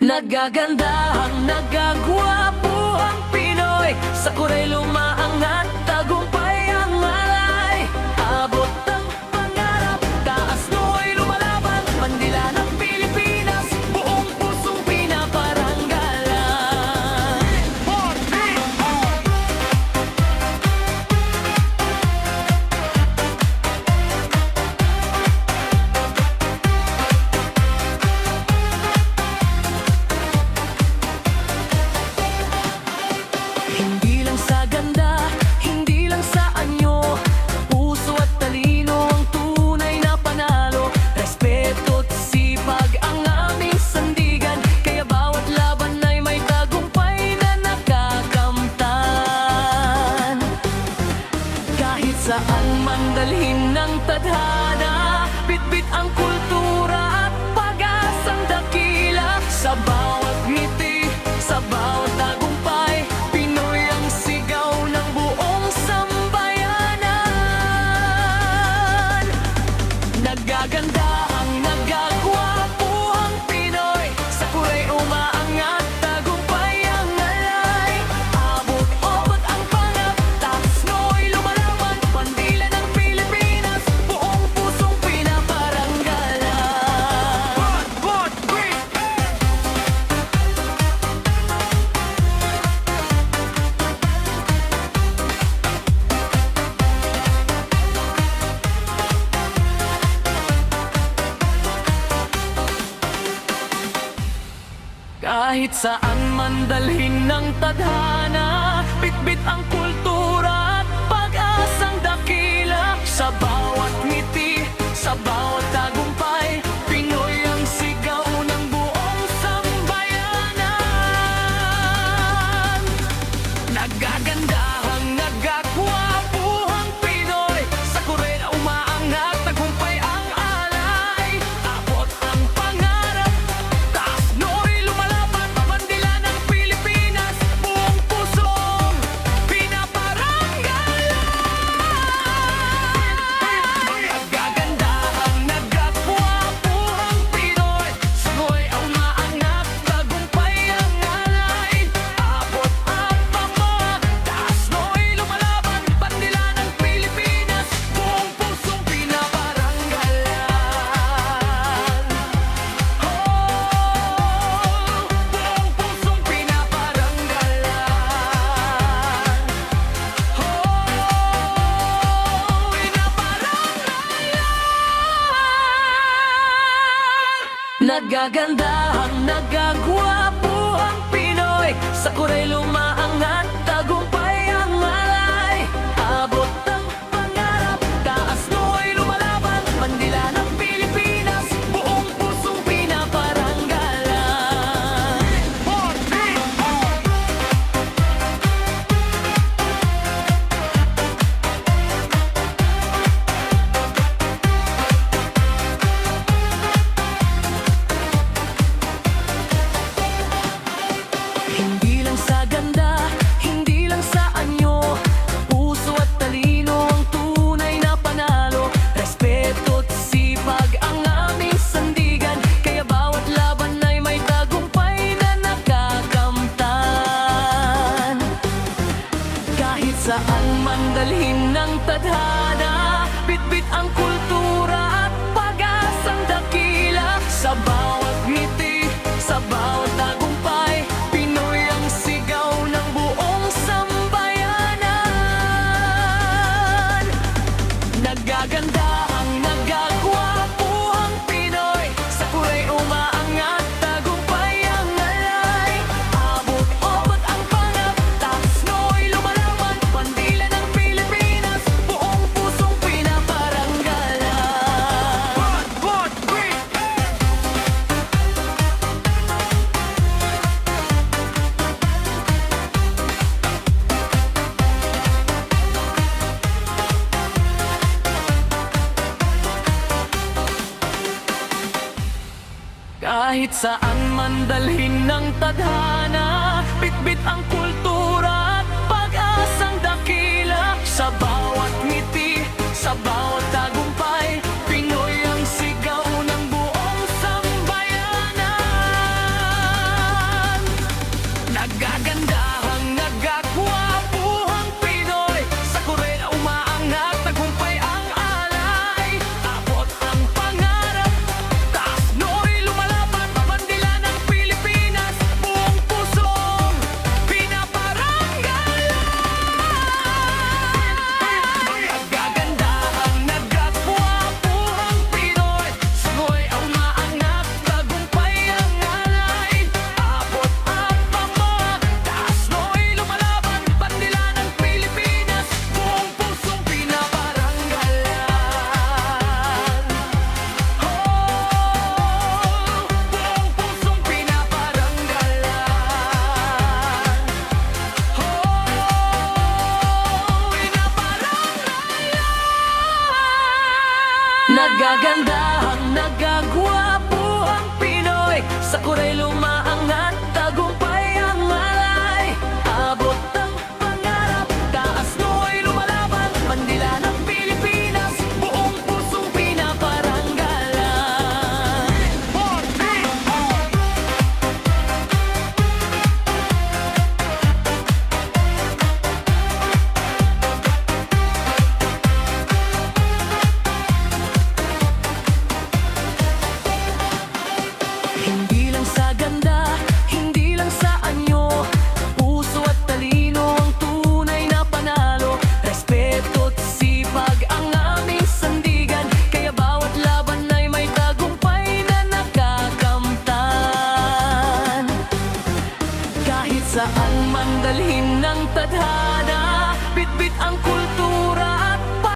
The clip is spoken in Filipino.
Nagaganda ang nagagwapo ang Pinoy, sa kuray lumaangat, tagumpay ang alay. Abot ang pangarap, taas no'y lumalaban, bandila ng Pilipinas, buong pusong pinaparanggalan. Hindi lang sa ganda, hindi lang sa anyo, puso at talino ang tunay na panalo. Respeto at sipag ang aming sandigan, kaya bawat laban ay may tagumpay na nakakamtan. Kahit saan man dalhin ng tadhana, bitbit ang kultura at pag-asang dakila. Sa bawat ngiti, sa bawat tagumpay, Pinoy ang sigaw ng buong sambayanan. Nagaganda ang nagagwapo ang Pinoy, sa kuray umaangat, tagumpay ang alay. Abot-obot ang pangarap, taas no'y lumalaban, bandila ng Pilipinas, buong pusong pinaparanggalan. Kahit saan man dalhin ng tadhana, bitbit ang kultura at pag-asang dakila. Sa bawat ngiti, sa bawat tagumpay, Pinoy ang sigaw ng buong sambayanan. Nagaganda ang nagagwapo ang Pinoy, sa kuray na umaangat, tagumpay ang alay. Abot ang pangarap, taas no'y lumalaban, bandila ng Pilipinas, buong pusong pinaparanggalan. Nagaganda ang nagagwapo ang Pinoy, sa kuray na umaangat, tagumpay ang alay. Abot ang pangarap, taas no'y lumalaban, bandila ng Pilipinas, buong pusong pinaparanggalan. Buong pusong pinaparanggalan. Nagaganda ang nagagwapo ang Pinoy, sa kuray lumaangat, tagumpay ang alay. Abot ang pangarap, taas no'y lumalaban, bandila ng Pilipinas, buong pusong pinaparanggalan. Hindi lang sa ganda, hindi lang sa anyo, puso at talino ang tunay na panalo. Respeto at sipag ang aming sandigan, kaya bawat laban ay may tagumpay na nakakamtan. Kahit saan man dalhin ng tadhana, bitbit ang kultura at pag-asang dakila. Sa bawat ngiti, sa bawat tagumpay, Pinoy ang sigaw ng buong sambayanan. Nagaganda ang nagagwapo ang Pinoy, sa kuray umaangat, tagumpay ang alay. Abot-obot ang pangarap, taas no'y lumalaban, bandila ng Pilipinas, buong pusong pinaparanggalan. Kahit saan man dalhin ng tadhana, bitbit ang kultura at pag-asang dakila. Sa bawat ngiti, sa bawat tagumpay, Pinoy ang sigaw ng buong sambayanan. tadhana